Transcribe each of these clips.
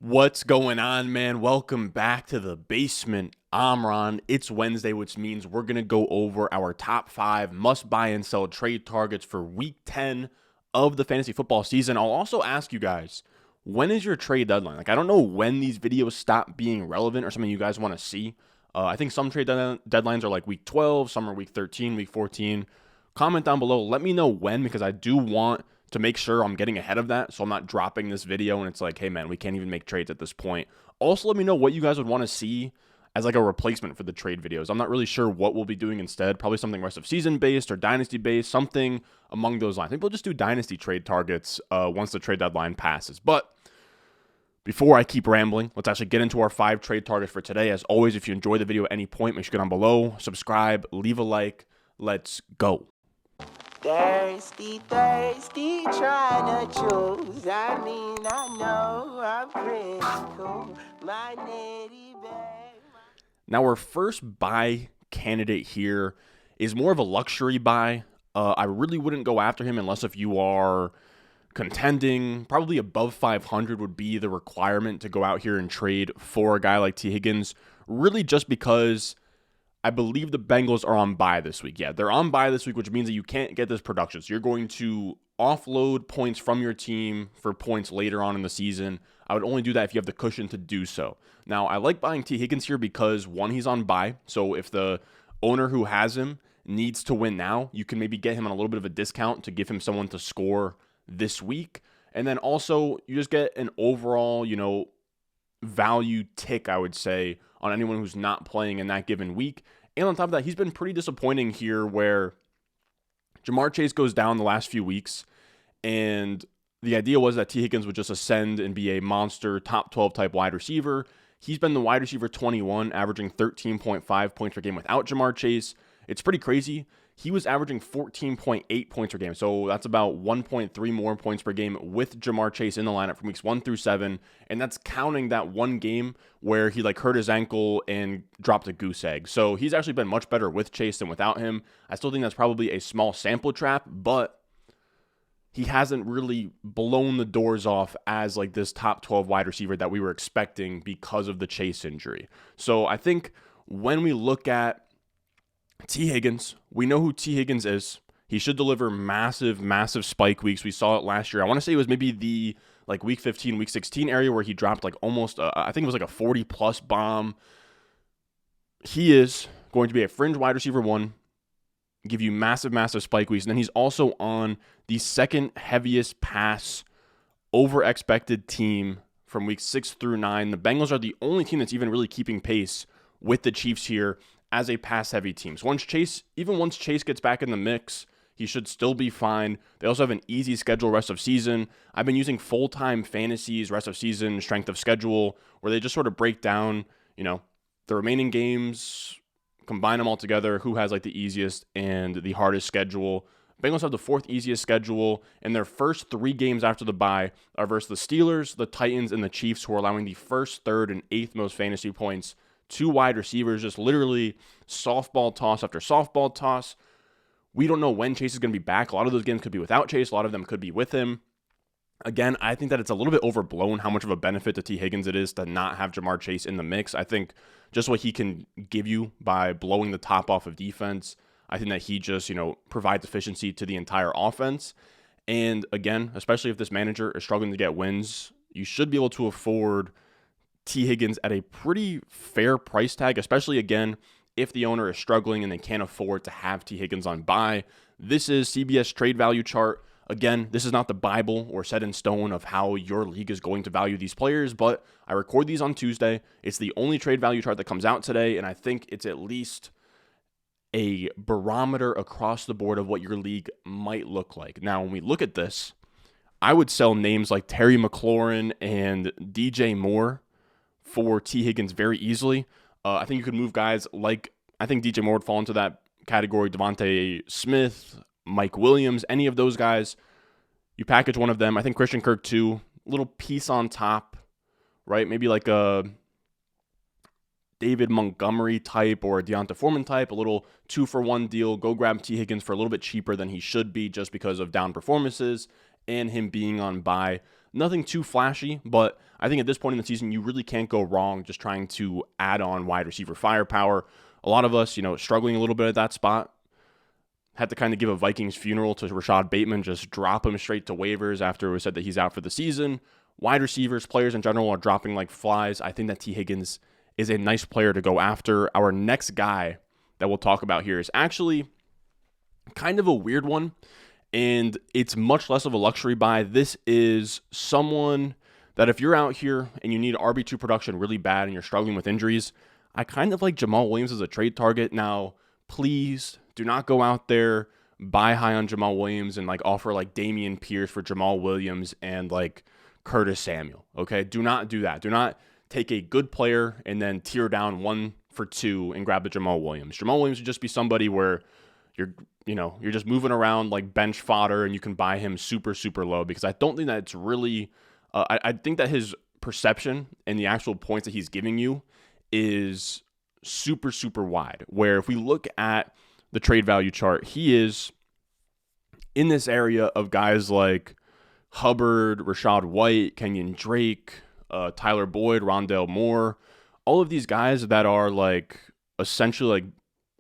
What's going on, man? Welcome back to the basement. I'm Ron. It's Wednesday, which means we're going to go over our top 5 must buy and sell trade targets for week 10 of the fantasy football season. I'll also ask you guys, when is your trade deadline? I don't know when these videos stop being relevant or something you guys want to see. I think some trade deadlines are like week 12, some are week 13, week 14. Comment down below. Let me know when, because I do want to make sure I'm getting ahead of that, so I'm not dropping this video and it's like, hey man, we can't even make trades at this point. Also, let me know what you guys would want to see as like a replacement for the trade videos. I'm not really sure what we'll be doing instead. Probably something rest of season based or dynasty based, something among those lines. Maybe we'll just do dynasty trade targets once the trade deadline passes. But before I keep rambling, let's actually get into our 5 trade targets for today. As always, if you enjoy the video at any point, make sure to get down below, subscribe, leave a like. Let's go. Thirsty, thirsty, trying to choose. I know I'm pretty cool. My nitty bag. Now, our first buy candidate here is more of a luxury buy. I really wouldn't go after him unless if you are contending. Probably above 500 would be the requirement to go out here and trade for a guy like Tee Higgins, really just because I believe the Bengals are on bye this week. Yeah, they're on bye this week, which means that you can't get this production. So you're going to offload points from your team for points later on in the season. I would only do that if you have the cushion to do so. Now, I like buying Tee Higgins here because, one, he's on bye. So if the owner who has him needs to win now, you can maybe get him on a little bit of a discount to give him someone to score this week. And then also, you just get an overall, value tick, I would say, on anyone who's not playing in that given week. And on top of that, he's been pretty disappointing here where Ja'Marr Chase goes down the last few weeks, and the idea was that Tee Higgins would just ascend and be a monster top 12 type wide receiver. He's been the wide receiver 21, averaging 13.5 points per game without Ja'Marr Chase. It's pretty crazy. He was averaging 14.8 points per game, so that's about 1.3 more points per game with Ja'Marr Chase in the lineup from weeks 1 through 7, and that's counting that one game where he hurt his ankle and dropped a goose egg. So he's actually been much better with Chase than without him. I still think that's probably a small sample trap, but he hasn't really blown the doors off as this top 12 wide receiver that we were expecting because of the Chase injury. So I think when we look at Tee Higgins, we know who Tee Higgins is. He should deliver massive, massive spike weeks. We saw it last year. I want to say it was maybe the week 15, week 16 area where he dropped almost, I think it was a 40-plus bomb. He is going to be a fringe wide receiver 1, give you massive, massive spike weeks. And then he's also on the second heaviest pass over expected team from week 6 through 9. The Bengals are the only team that's even really keeping pace with the Chiefs here as a pass-heavy team. So once Chase gets back in the mix, he should still be fine. They also have an easy schedule rest of season. I've been using full-time fantasies, rest of season, strength of schedule, where they just sort of break down, the remaining games, combine them all together, who has the easiest and the hardest schedule. Bengals have the 4th easiest schedule, and their first 3 games after the bye are versus the Steelers, the Titans, and the Chiefs, who are allowing the 1st, 3rd, and 8th most fantasy points to wide receivers, just literally softball toss after softball toss. We don't know when Chase is going to be back. A lot of those games could be without Chase. A lot of them could be with him. Again, I think that it's a little bit overblown how much of a benefit to Tee Higgins it is to not have Ja'Marr Chase in the mix. I think just what he can give you by blowing the top off of defense, I think that he just, provides efficiency to the entire offense. And again, especially if this manager is struggling to get wins, you should be able to afford Tee Higgins at a pretty fair price tag, especially, again, if the owner is struggling and they can't afford to have Tee Higgins on bye. This is CBS trade value chart. Again, this is not the Bible or set in stone of how your league is going to value these players, but I record these on Tuesday. It's the only trade value chart that comes out today, and I think it's at least a barometer across the board of what your league might look like. Now, when we look at this, I would sell names like Terry McLaurin and DJ Moore for Tee Higgins very easily. I think you could move guys I think DJ Moore would fall into that category, Devontae Smith, Mike Williams, any of those guys. You package one of them. I think Christian Kirk too, little piece on top, right? Maybe a David Montgomery type or a Deonta Foreman type, a little 2-for-1 deal. Go grab Tee Higgins for a little bit cheaper than he should be just because of down performances and him being on bye. Nothing too flashy, but I think at this point in the season, you really can't go wrong just trying to add on wide receiver firepower. A lot of us, struggling a little bit at that spot. Had to kind of give a Vikings funeral to Rashad Bateman, just drop him straight to waivers after it was said that he's out for the season. Wide receivers, players in general are dropping like flies. I think that Tee Higgins is a nice player to go after. Our next guy that we'll talk about here is actually kind of a weird one, and it's much less of a luxury buy. This is someone that if you're out here and you need RB2 production really bad and you're struggling with injuries, I kind of like Jamaal Williams as a trade target. Now, please do not go out there, buy high on Jamaal Williams and offer Dameon Pierce for Jamaal Williams and Curtis Samuel. Okay, do not do that. Do not take a good player and then tear down 1 for 2 and grab the Jamaal Williams. Jamaal Williams would just be somebody where you're just moving around like bench fodder and you can buy him super, super low, because I don't think that it's really, I think that his perception and the actual points that he's giving you is super, super wide, where if we look at the trade value chart, he is in this area of guys like Hubbard, Rachaad White, Kenyon Drake, Tyler Boyd, Rondale Moore, all of these guys that are essentially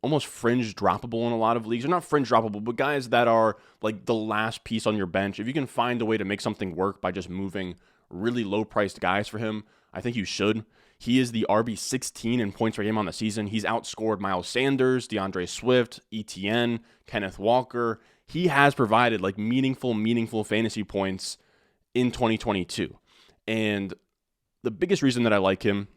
almost fringe droppable in a lot of leagues. They're not fringe droppable, but guys that are the last piece on your bench. If you can find a way to make something work by just moving really low-priced guys for him, I think you should. He is the RB16 in points per game on the season. He's outscored Miles Sanders, DeAndre Swift, ETN, Kenneth Walker. He has provided meaningful fantasy points in 2022. And the biggest reason that I like him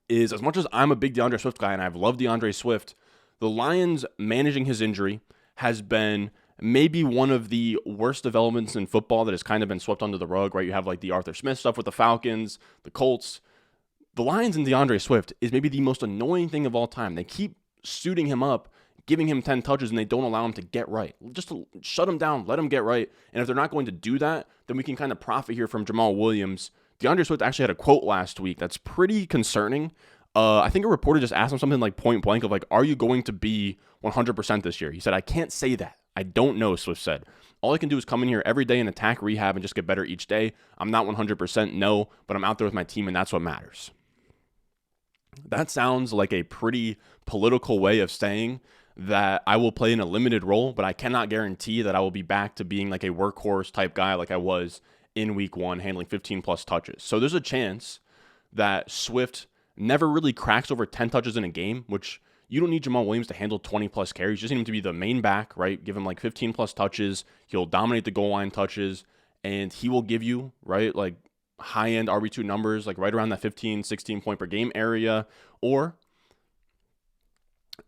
is, as much as I'm a big DeAndre Swift guy and I've loved DeAndre Swift, the Lions managing his injury has been maybe one of the worst developments in football that has kind of been swept under the rug, right? You have the Arthur Smith stuff with the Falcons, the Colts. The Lions and DeAndre Swift is maybe the most annoying thing of all time. They keep suiting him up, giving him 10 touches, and they don't allow him to get right. Just to shut him down, let him get right. And if they're not going to do that, then we can kind of profit here from Jamaal Williams. DeAndre Swift actually had a quote last week that's pretty concerning. I think a reporter just asked him something point blank of are you going to be 100% this year? He said, I can't say that. I don't know, Swift said. All I can do is come in here every day and attack rehab and just get better each day. I'm not 100%, no, but I'm out there with my team, and that's what matters. That sounds like a pretty political way of saying that I will play in a limited role, but I cannot guarantee that I will be back to being a workhorse type guy like I was in week 1, handling 15 plus touches. So there's a chance that Swift never really cracks over 10 touches in a game, which you don't need Jamaal Williams to handle 20 plus carries. You just need him to be the main back, right? Give him 15 plus touches. He'll dominate the goal line touches, and he will give you, right, high-end RB2 numbers, right around that 15, 16 point per game area, or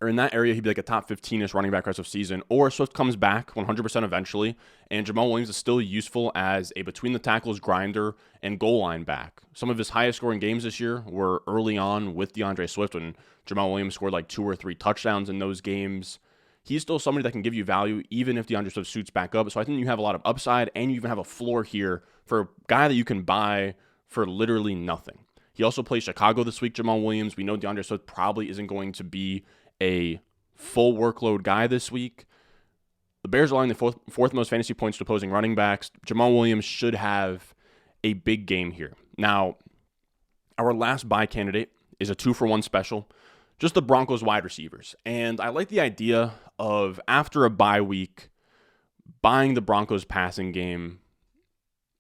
in that area, he'd be a top 15-ish running back rest of season, or Swift comes back 100% eventually, and Jamaal Williams is still useful as a between-the-tackles grinder and goal line back. Some of his highest-scoring games this year were early on with DeAndre Swift, when Jamaal Williams scored 2 or 3 touchdowns in those games. He's still somebody that can give you value, even if DeAndre Swift suits back up. So I think you have a lot of upside, and you even have a floor here for a guy that you can buy for literally nothing. He also plays Chicago this week, Jamaal Williams. We know DeAndre Swift probably isn't going to be a full workload guy this week. The Bears are allowing the fourth most fantasy points to opposing running backs. Jamaal Williams should have a big game here. Now, our last buy candidate is a 2-for-1 special, just the Broncos wide receivers. And I like the idea of, after a bye week, buying the Broncos passing game.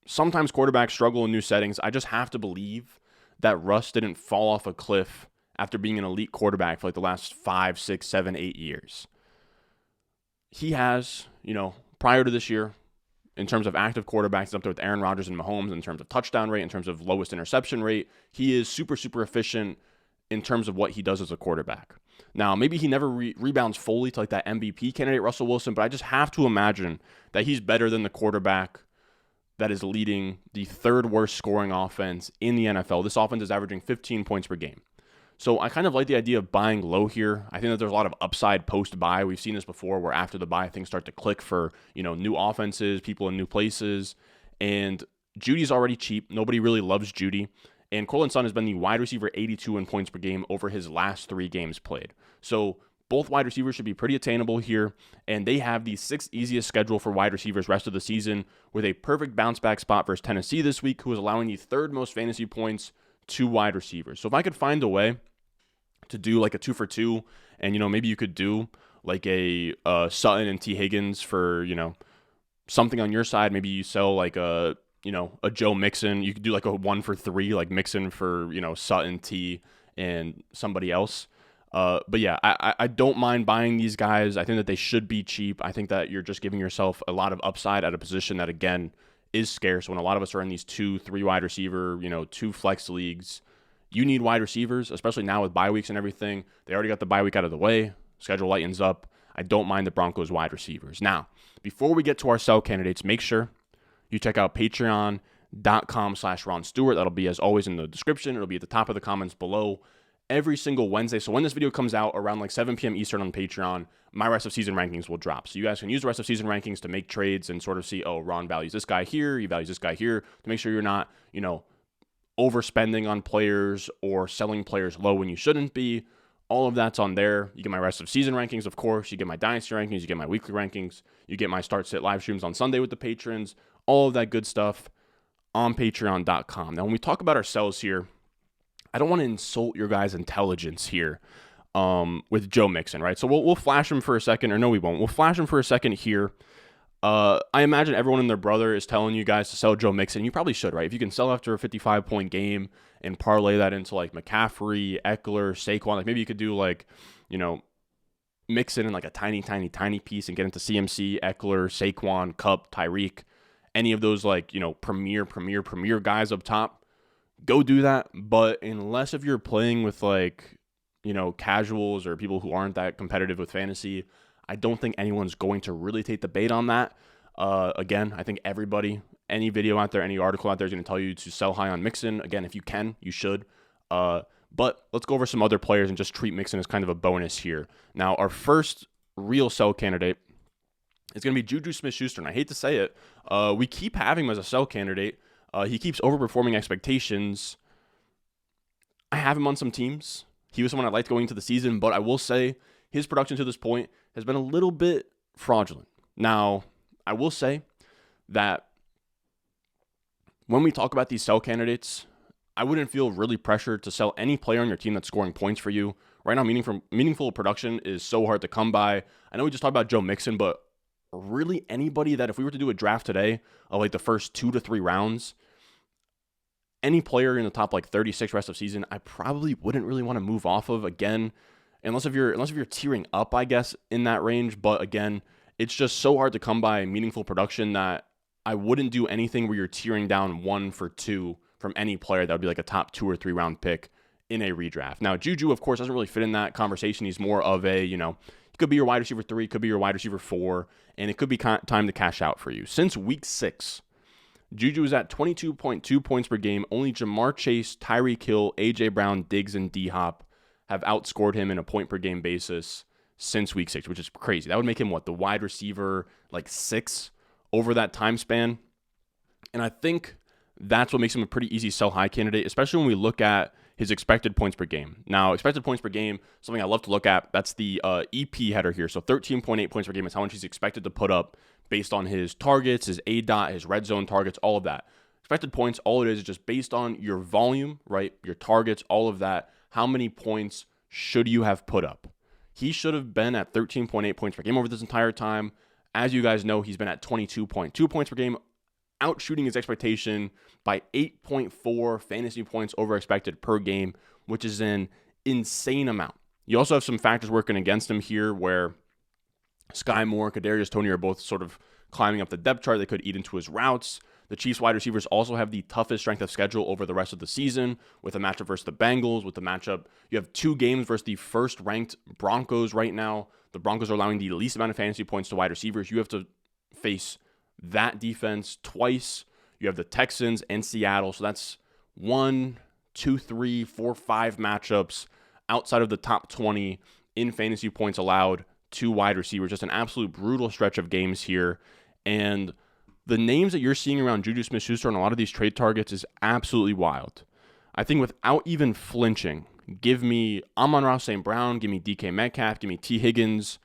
Sometimes quarterbacks struggle in new settings. I just have to believe that Russ didn't fall off a cliff after being an elite quarterback for the last 5, 6, 7, 8 years. He has, prior to this year, in terms of active quarterbacks, he's up there with Aaron Rodgers and Mahomes in terms of touchdown rate, in terms of lowest interception rate. He is super, super efficient in terms of what he does as a quarterback. Now, maybe he never rebounds fully to that MVP candidate, Russell Wilson, but I just have to imagine that he's better than the quarterback that is leading the 3rd worst scoring offense in the NFL. This offense is averaging 15 points per game. So I kind of like the idea of buying low here. I think that there's a lot of upside post-buy. We've seen this before, where after the buy, things start to click for, new offenses, people in new places. And Jeudy's already cheap. Nobody really loves Jeudy. And Courtland Sutton has been the wide receiver 82 in points per game over his last 3 games played. So Both wide receivers should be pretty attainable here, and they have the 6th easiest schedule for wide receivers rest of the season, with a perfect bounce-back spot versus Tennessee this week, who is allowing the 3rd most fantasy points to wide receivers. So if I could find a way to do like a 2-for-2, and, maybe you could do like a Sutton and Tee Higgins for, something on your side. Maybe you sell like a Joe Mixon. You could do like a 1-for-3, like Mixon for, Sutton, T, and somebody else. But yeah, I don't mind buying these guys. I think that they should be cheap. I think that you're just giving yourself a lot of upside at a position that, again, is scarce. When a lot of us are in these 2-3 wide receiver, 2 flex leagues, you need wide receivers, especially now with bye weeks and everything. They already got the bye week out of the way. Schedule lightens up. I don't mind the Broncos wide receivers. Now, before we get to our sell candidates, make sure you check out patreon.com/Ron Stewart. That'll be, as always, in the description. It'll be at the top of the comments below every single Wednesday. So when this video comes out around like 7 p.m. Eastern on Patreon, my rest of season rankings will drop. So you guys can use the rest of season rankings to make trades and sort of see, oh, Ron values this guy here, he values this guy here, to make sure you're not, overspending on players or selling players low when you shouldn't be. All of that's on there. You get my rest of season rankings, of course. You get my dynasty rankings. You get my weekly rankings. You get my start-sit live streams on Sunday with the patrons. All of that good stuff on patreon.com. Now, when we talk about our sells here, I don't want to insult your guys' intelligence here with Joe Mixon, right? So we'll flash him for a second, or no, we won't. We'll flash him for a second here. I imagine everyone and their brother is telling you guys to sell Joe Mixon. You probably should, right? If you can sell after a 55-point game and parlay that into like McCaffrey, Eckler, Saquon, like maybe you could do like, Mixon in like a tiny piece and get into CMC, Eckler, Saquon, Kupp, Tyreek, any of those like, premier guys up top. Go do that, but unless if you're playing with like, casuals or people who aren't that competitive with fantasy, I don't think anyone's going to really take the bait on that. Again, I think everybody, any video out there, any article out there is going to tell you to sell high on Mixon. Again, if you can, you should. But let's go over some other players and just treat Mixon as kind of a bonus here. Now, our first real sell candidate is going to be Juju Smith-Schuster, and I hate to say it, we keep having him as a sell candidate. He keeps overperforming expectations. I have him on some teams. He was someone I liked going into the season, but I will say his production to this point has been a little bit fraudulent. Now, I will say that when we talk about these sell candidates, I wouldn't feel really pressured to sell any player on your team that's scoring points for you. Right now, meaningful production is so hard to come by. I know we just talked about Joe Mixon, but really anybody that if we were to do a draft today of like the first 2 to 3 rounds, any player in the top like 36 rest of season, I probably wouldn't really want to move off of again, unless if you're tearing up, I guess, in that range. But again, it's just so hard to come by meaningful production that I wouldn't do anything where you're tearing down 1 for 2 from any player that would be like a top 2 or 3 round pick in a redraft. Now, Juju, of course, doesn't really fit in that conversation. He's more of a, he could be your wide receiver 3, could be your wide receiver 4, and it could be time to cash out for you. Since week 6, Juju is at 22.2 points per game. Only Jamar Chase, Tyreek Hill, A.J. Brown, Diggs, and D-Hop have outscored him in a point per game basis since week 6, which is crazy. That would make him, the wide receiver, 6 over that time span. And I think that's what makes him a pretty easy sell high candidate, especially when we look at his expected points per game. Now, expected points per game, something I love to look at, that's the EP header here. So 13.8 points per game is how much he's expected to put up based on his targets, his ADOT, his red zone targets, all of that. Expected points, all it is just based on your volume, right? Your targets, all of that. How many points should you have put up? He should have been at 13.8 points per game over this entire time. As you guys know, he's been at 22.2 points per game, outshooting his expectation by 8.4 fantasy points over expected per game, which is an insane amount. You also have some factors working against him here where Sky Moore, Kadarius Toney are both sort of climbing up the depth chart. They could eat into his routes. The Chiefs wide receivers also have the toughest strength of schedule over the rest of the season with a matchup versus the Bengals. With the matchup, you have 2 games versus the first-ranked Broncos right now. The Broncos are allowing the least amount of fantasy points to wide receivers. You have to face that defense twice. You have the Texans and Seattle. So that's 1, 2, 3, 4, 5 matchups outside of the top 20 in fantasy points allowed to wide receivers. Just an absolute brutal stretch of games here. And the names that you're seeing around Juju Smith-Schuster on a lot of these trade targets is absolutely wild. I think without even flinching, Give me Amon-Ra St. Brown, give me DK Metcalf, give me Tee Higgins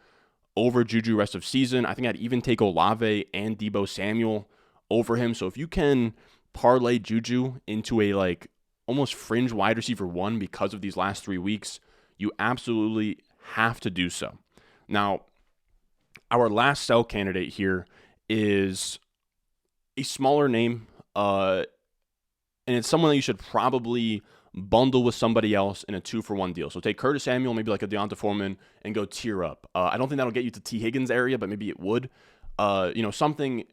over Juju rest of season. I think I'd even take Olave and Deebo Samuel over him. So if you can parlay Juju into a like almost fringe wide receiver 1 because of these last 3 weeks, you absolutely have to do so. Now, our last sell candidate here is a smaller name, and it's someone that you should probably bundle with somebody else in a 2-for-1 deal. So take Curtis Samuel, maybe like a Deonta Foreman, and go tier up. I don't think that'll get you to Tee Higgins area, but maybe it would. Something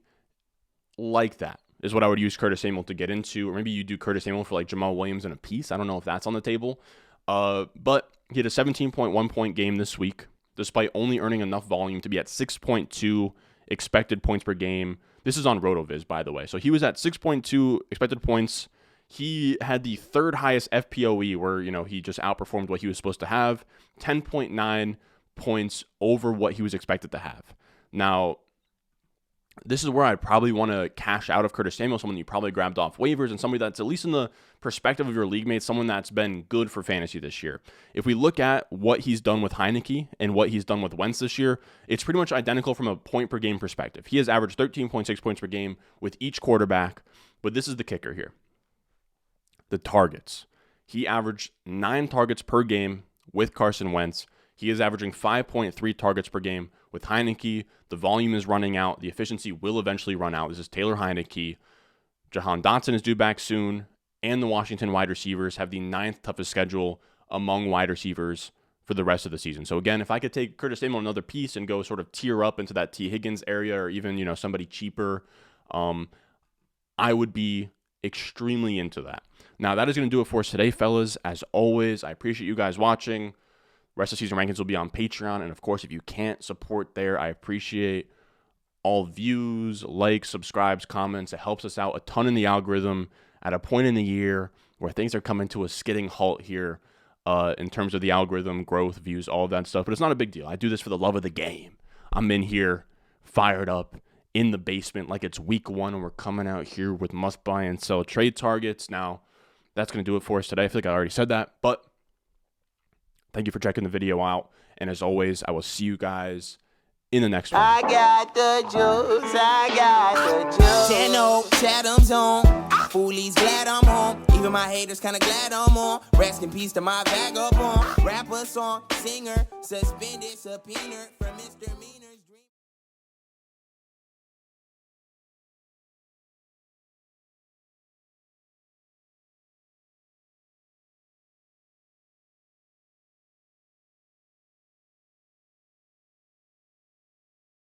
like that is what I would use Curtis Samuel to get into. Or maybe you do Curtis Samuel for like Jamaal Williams in a piece. I don't know if that's on the table. But he had a 17.1 point game this week, despite only earning enough volume to be at 6.2 expected points per game. This is on RotoViz, by the way. So he was at 6.2 expected points. He had the third highest FPOE where, he just outperformed what he was supposed to have, 10.9 points over what he was expected to have. Now, this is where I'd probably want to cash out of Curtis Samuel, someone you probably grabbed off waivers and somebody that's at least in the perspective of your league mates, someone that's been good for fantasy this year. If we look at what he's done with Heineke and what he's done with Wentz this year, it's pretty much identical from a point per game perspective. He has averaged 13.6 points per game with each quarterback, but this is the kicker here. The targets. He averaged 9 targets per game with Carson Wentz. He is averaging 5.3 targets per game with Heineke. The volume is running out. The efficiency will eventually run out. This is Taylor Heineke. Jahan Dotson is due back soon, and the Washington wide receivers have the 9th toughest schedule among wide receivers for the rest of the season. So again, if I could take Curtis Samuel another piece and go sort of tier up into that Tee Higgins area or even, somebody cheaper, I would be extremely into that. Now, that is going to do it for us today, fellas. As always, I appreciate you guys watching. Rest of season rankings will be on Patreon. And, of course, if you can't support there, I appreciate all views, likes, subscribes, comments. It helps us out a ton in the algorithm at a point in the year where things are coming to a skidding halt here in terms of the algorithm, growth, views, all of that stuff. But it's not a big deal. I do this for the love of the game. I'm in here fired up in the basement like it's week 1 and we're coming out here with must buy and sell trade targets. Now, that's going to do it for us today. I feel like I already said that, but thank you for checking the video out. And as always, I will see you guys in the next one. I got the juice, I got the juice. 10-0, Chatham's on. Foolies glad I'm home. Even my haters kinda glad I'm on. Rest in peace to my vagabond. Rapper song, singer, suspended, subpoena from misdemeanor.